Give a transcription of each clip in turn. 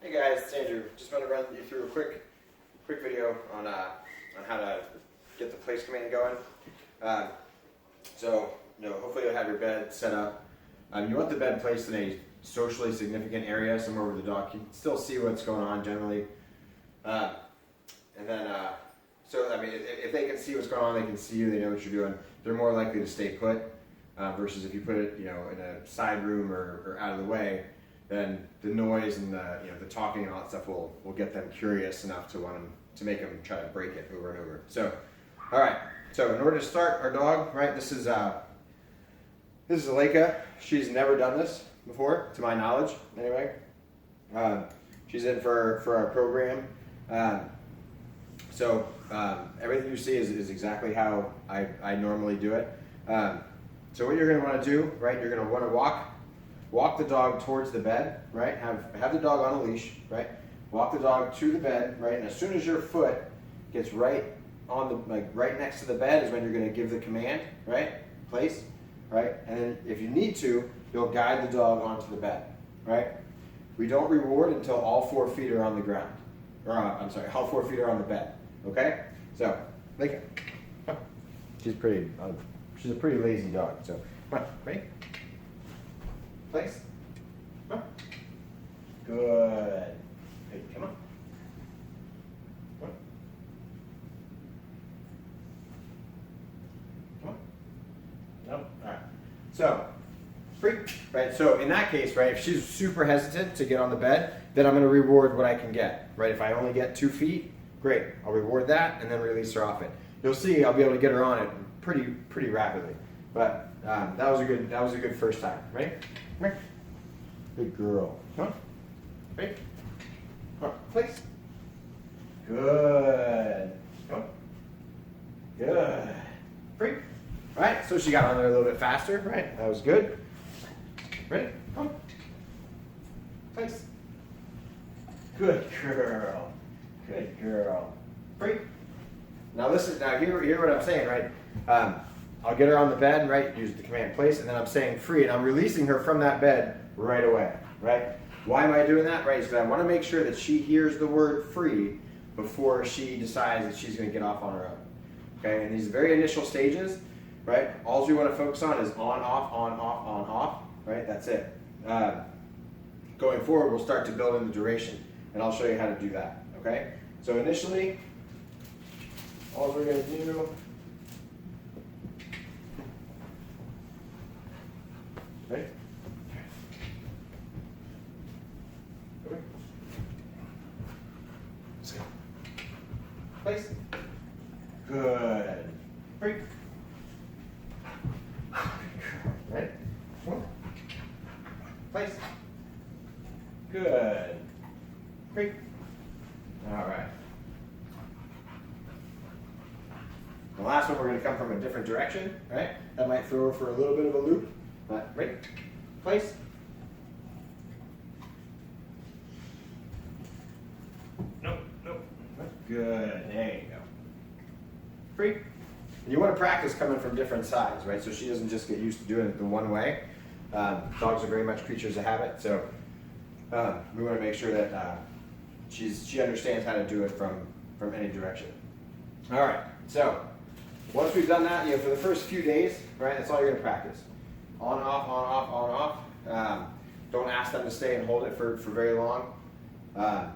Hey guys, it's Andrew. Just want to run you through a quick video on how to get the place command going. Hopefully you'll have your bed set up. You want the bed placed in a socially significant area, somewhere where the dog can still see what's going on generally. If they can see what's going on, they can see you, they know what you're doing. They're more likely to stay put versus if you put it, in a side room or out of the way. Then the noise and the talking and all that stuff will get them curious enough to make them try to break it over and over. So, all right. So in order to start our dog, right? This is Aleka. She's never done this before, to my knowledge, anyway. She's in for our program. Everything you see is exactly how I normally do it. So what you're going to want to do, right? You're going to want to walk the dog towards the bed, right? Have the dog on a leash, right? Walk the dog to the bed, right? And as soon as your foot gets right next to the bed is when you're going to give the command, right? Place, right? And then if you need to, you'll guide the dog onto the bed, right? We don't reward until all 4 feet are on the ground. All 4 feet are on the bed, okay? So, Aleka, she's a pretty lazy dog, so come on, ready? Place. Come on. Good. Hey, come on. Come on. Come on. No. All right. So, free. Right. So in that case, right, if she's super hesitant to get on the bed, then I'm going to reward what I can get. Right. If I only get 2 feet, great. I'll reward that and then release her off it. You'll see I'll be able to get her on it pretty rapidly. But that was a good first time. Right. Come here. Good girl. Come on. Ready? Come on. Place. Good. Come on. Good. Free. All right. So she got on there a little bit faster. Right. That was good. Ready? Come on. Place. Good girl. Good girl. Free. Now listen. Now hear what I'm saying, right? I'll get her on the bed, right? Use the command place, and then I'm saying free, and I'm releasing her from that bed right away, right? Why am I doing that? Right? Because I want to make sure that she hears the word free before she decides that she's going to get off on her own. Okay? And these very initial stages, right? All you want to focus on is on, off, on, off, on, off, right? That's it. Going forward, we'll start to build in the duration, and I'll show you how to do that. Okay? So initially, all we're going to do. Ready? Okay. Let's go. Place. Good. Free. Ready? One. Place. Good. Free. All right. The last one, we're going to come from a different direction, right? That might throw her for a little bit of a loop. Ready? Place. Nope. Good. There you go. Free. And you want to practice coming from different sides, right? So she doesn't just get used to doing it the one way. Dogs are very much creatures of habit, so we want to make sure that she understands how to do it from any direction. All right. So once we've done that, for the first few days, right? That's all you're going to practice. On, off, on, off, on, off. Don't ask them to stay and hold it for very long. The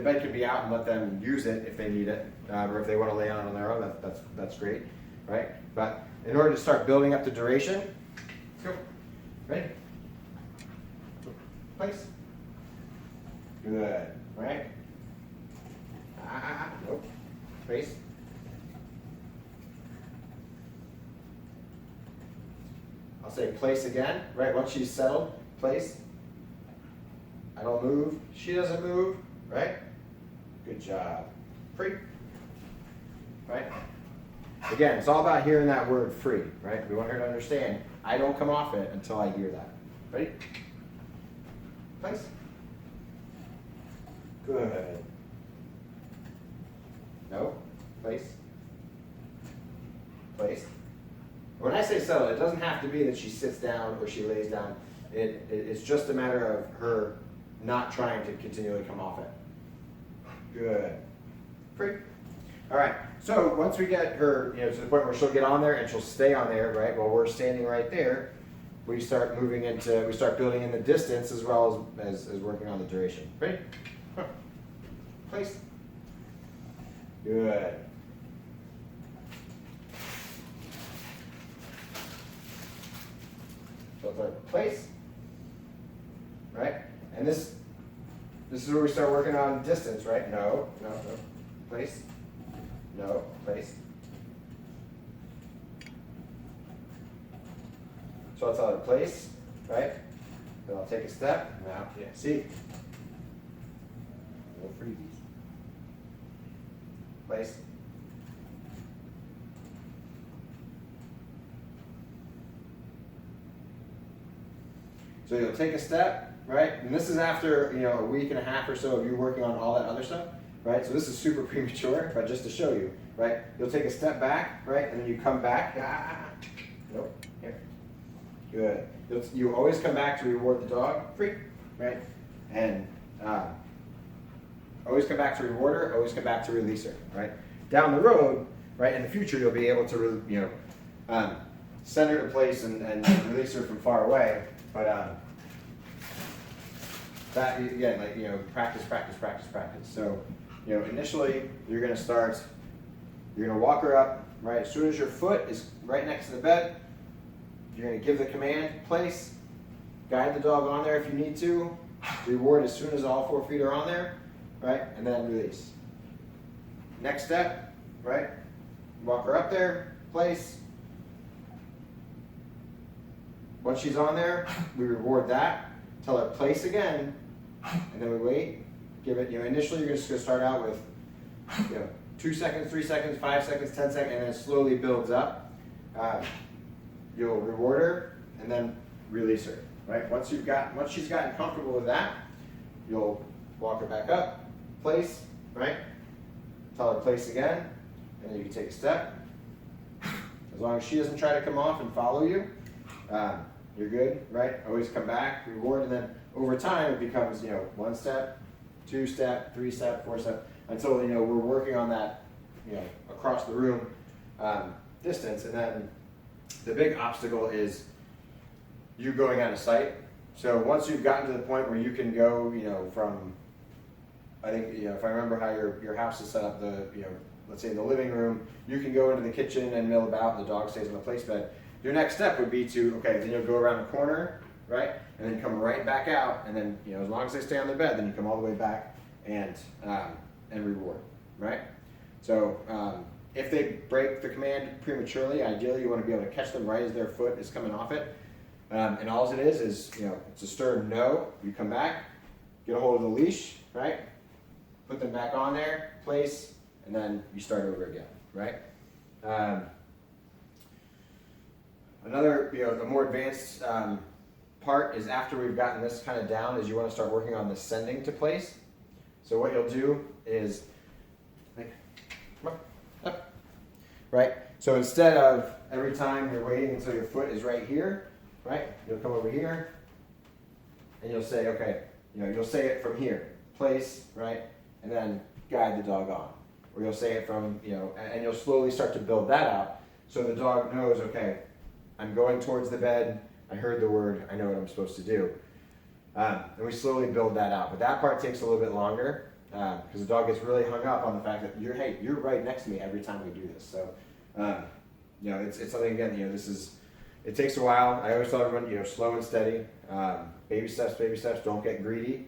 bed can be out and let them use it if they need it, or if they want to lay on their own. That's great, right? But in order to start building up the duration, let's go. Ready? Place. Good. Right? Nope. Place. I'll say place again, right? Once she's settled, place. I don't move. She doesn't move, right? Good job. Free. Right? Again, it's all about hearing that word free, right? We want her to understand, I don't come off it until I hear that. Ready? Place. Good. No. Place. Place. When I say settle, it doesn't have to be that she sits down or she lays down. It's just a matter of her not trying to continually come off it. Good. Free. All right, so once we get her, to the point where she'll get on there and she'll stay on there, right, while we're standing right there, we start building in the distance as well as working on the duration. Ready? Place. Good. So it's our place, right? And this is where we start working on distance, right? No, place. No, place. So I'll tell her place, right? Then I'll take a step. Now, yeah, see? No freebies. Place. So you'll take a step, right? And this is after, a week and a half or so of you working on all that other stuff, right? So this is super premature, but just to show you, right? You'll take a step back, right? And then you come back. Nope, here. Good. You always come back to reward the dog, free, right? And always come back to reward her, always come back to release her, right? Down the road, right, in the future, you'll be able to, send her to place and release her from far away. But that, again, practice. So, initially, you're going to walk her up, right? As soon as your foot is right next to the bed, you're going to give the command, place, guide the dog on there if you need to, reward as soon as all 4 feet are on there, right? And then release. Next step, right? Walk her up there, place. Once she's on there, we reward that, tell her place again, and then we wait. Give it, initially you're just going to start out with, 2 seconds, 3 seconds, 5 seconds, 10 seconds, and then it slowly builds up. You'll reward her and then release her, right? Once she's gotten comfortable with that, you'll walk her back up, place, right? Tell her place again, and then you can take a step. As long as she doesn't try to come off and follow you, you're good, right? Always come back, reward, and then over time it becomes, 1 step, 2 step, 3 step, 4 step, until, we're working on that, across the room distance. And then the big obstacle is you going out of sight. So once you've gotten to the point where you can go, from, I think, if I remember how your house is set up, let's say in the living room, you can go into the kitchen and mill about, and the dog stays on the place bed. Your next step would be to, then you'll go around the corner, right? And then come right back out, and then, as long as they stay on their bed, then you come all the way back and reward, right? So if they break the command prematurely, ideally you want to be able to catch them right as their foot is coming off it. And all it is, it's a stern no. You come back, get a hold of the leash, right? Put them back on there, place, and then you start over again, right? Another, the more advanced part is after we've gotten this kind of down, is you want to start working on the sending to place. So what you'll do is, up, right? So instead of every time you're waiting until your foot is right here, right? You'll come over here, and you'll say, you'll say it from here, place, right? And then guide the dog on. Or you'll say it from, and you'll slowly start to build that out, so the dog knows, I'm going towards the bed, I heard the word, I know what I'm supposed to do. And we slowly build that out. But that part takes a little bit longer, because the dog gets really hung up on the fact that you're right next to me every time we do this. So, it's something, again, it takes a while. I always tell everyone, slow and steady. Baby steps, don't get greedy.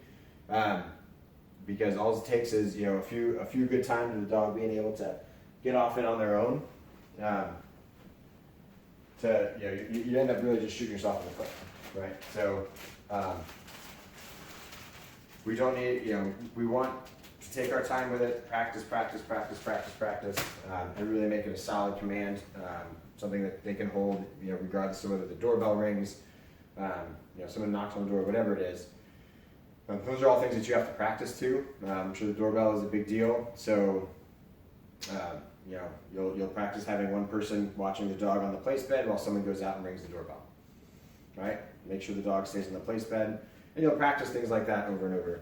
Because all it takes is, a few good times of the dog being able to get off it on their own. You end up really just shooting yourself in the foot, right? So we don't need, we want to take our time with it, practice, and really make it a solid command, something that they can hold, regardless of whether the doorbell rings, someone knocks on the door, whatever it is. Those are all things that you have to practice too. I'm sure the doorbell is a big deal, so you'll practice having one person watching the dog on the place bed while someone goes out and rings the doorbell, right? Make sure the dog stays on the place bed. And you'll practice things like that over and over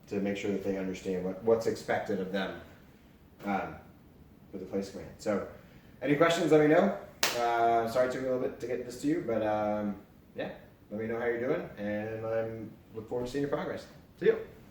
to make sure that they understand what's expected of them with the place command. So, any questions, let me know. Sorry it took me a little bit to get this to you, but yeah, let me know how you're doing, and I look forward to seeing your progress. See you.